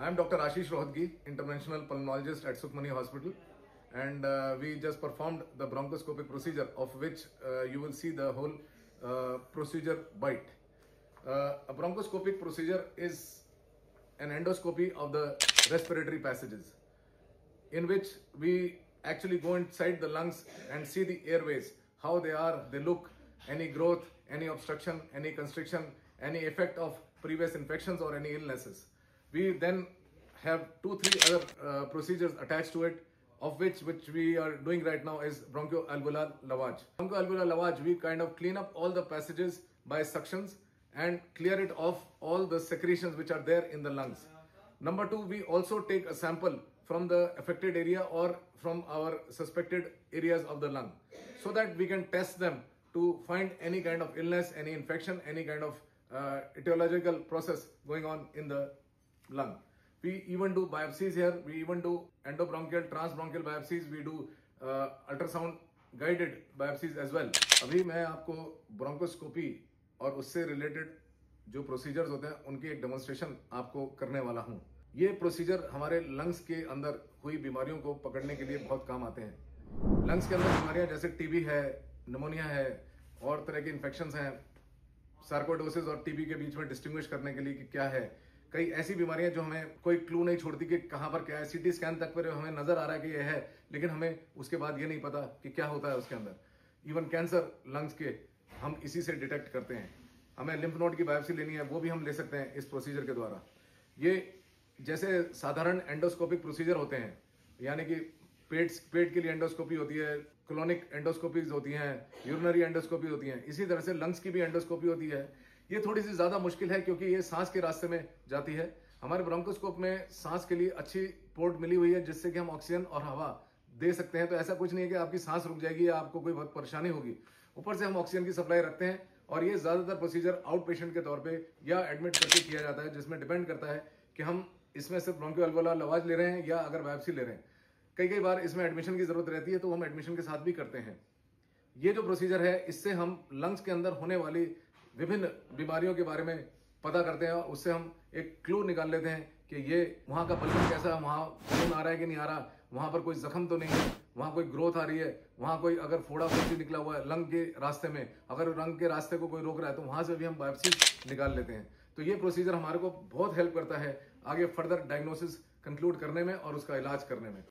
I'm Dr. Ashish Rohatgi, interventional pulmonologist at Sukhmani Hospital, and we just performed the bronchoscopic procedure, of which you will see the whole procedure bite. A bronchoscopic procedure is an endoscopy of the respiratory passages, in which we actually go inside the lungs and see the airways, how they are, they look, any growth, any obstruction, any constriction, any effect of previous infections or any illnesses. We then have 2-3 other procedures attached to it, of which we are doing right now is bronchoalveolar lavage. Bronchoalveolar lavage, we kind of clean up all the passages by suctions and clear it of all the secretions which are there in the lungs. Number 2, we also take a sample from the affected area or from our suspected areas of the lung, so that we can test them to find any kind of illness, any infection, any kind of etiological process going on in the lung. We even do biopsies here. We even do endobronchial, transbronchial biopsies. We do ultrasound guided biopsies as well. अभी मैं आपको bronchoscopy और उससे related जो procedures होते हैं उनकी एक डेमोन्स्ट्रेशन आपको करने वाला हूं। ये प्रोसीजर हमारे लंग्स के अंदर हुई बीमारियों को पकड़ने के लिए बहुत काम आते हैं। लंग्स के अंदर बीमारियां जैसे टीबी है, निमोनिया है और तरह के इन्फेक्शंस हैं, सार्कोइडोसिस और टीबी के बीच में डिस्टिंग्विश करने के लिए कि क्या है। कई ऐसी बीमारियां जो हमें कोई क्लू नहीं छोड़ती कि कहां पर क्या है। सीटी स्कैन तक पर हमें नजर आ रहा है कि ये है, लेकिन हमें उसके बाद ये नहीं पता कि क्या होता है उसके अंदर। इवन कैंसर लंग्स के हम इसी से डिटेक्ट करते हैं। हमें लिम्फ नोड की बायोप्सी लेनी है, वो भी हम ले सकते हैं इस प्रोसीजर के द्वारा। ये जैसे साधारण एंडोस्कोपिक प्रोसीजर होते हैं, यानी कि पेट के लिए एंडोस्कोपी होती है, कोलोनिक एंडोस्कोपीज होती हैं, यूरिनरी एंडोस्कोपी होती हैं, इसी तरह से लंग्स की भी एंडोस्कोपी होती है। ये थोड़ी सी ज्यादा मुश्किल है क्योंकि ये सांस के रास्ते में जाती है। हमारे ब्रोंकोस्कोप में सांस के लिए अच्छी पोर्ट मिली हुई है, जिससे कि हम ऑक्सीजन और हवा दे सकते हैं। तो ऐसा कुछ नहीं है कि आपकी सांस रुक जाएगी या आपको कोई बहुत परेशानी होगी। ऊपर से हम ऑक्सीजन की सप्लाई रखते हैं, और ये ज्यादातर प्रोसीजर आउट पेशेंट के तौर पर या एडमिट करके किया जाता है, जिसमें डिपेंड करता है कि हम इसमें सिर्फ ब्रोंकोअल्वेओलार लवाज ले रहे हैं या अगर बायोप्सी ले रहे हैं। कई बार इसमें एडमिशन की जरूरत रहती है, तो हम एडमिशन के साथ भी करते हैं। ये जो प्रोसीजर है, इससे हम लंग्स के अंदर होने वाली विभिन्न बीमारियों के बारे में पता करते हैं, और उससे हम एक क्लू निकाल लेते हैं कि ये वहां का बल्कन कैसा है, वहां खून आ रहा है कि नहीं आ रहा, वहां पर कोई जख्म तो नहीं है, वहां कोई ग्रोथ आ रही है, वहां कोई अगर फोड़ा फुंसी निकला हुआ है लंग के रास्ते में, अगर लंग के रास्ते को कोई रोक रहा है तो वहां से भी हम बायोप्सी निकाल लेते हैं। तो ये प्रोसीजर हमारे को बहुत हेल्प करता है आगे फर्दर डायग्नोसिस कंक्लूड करने में और उसका इलाज करने में।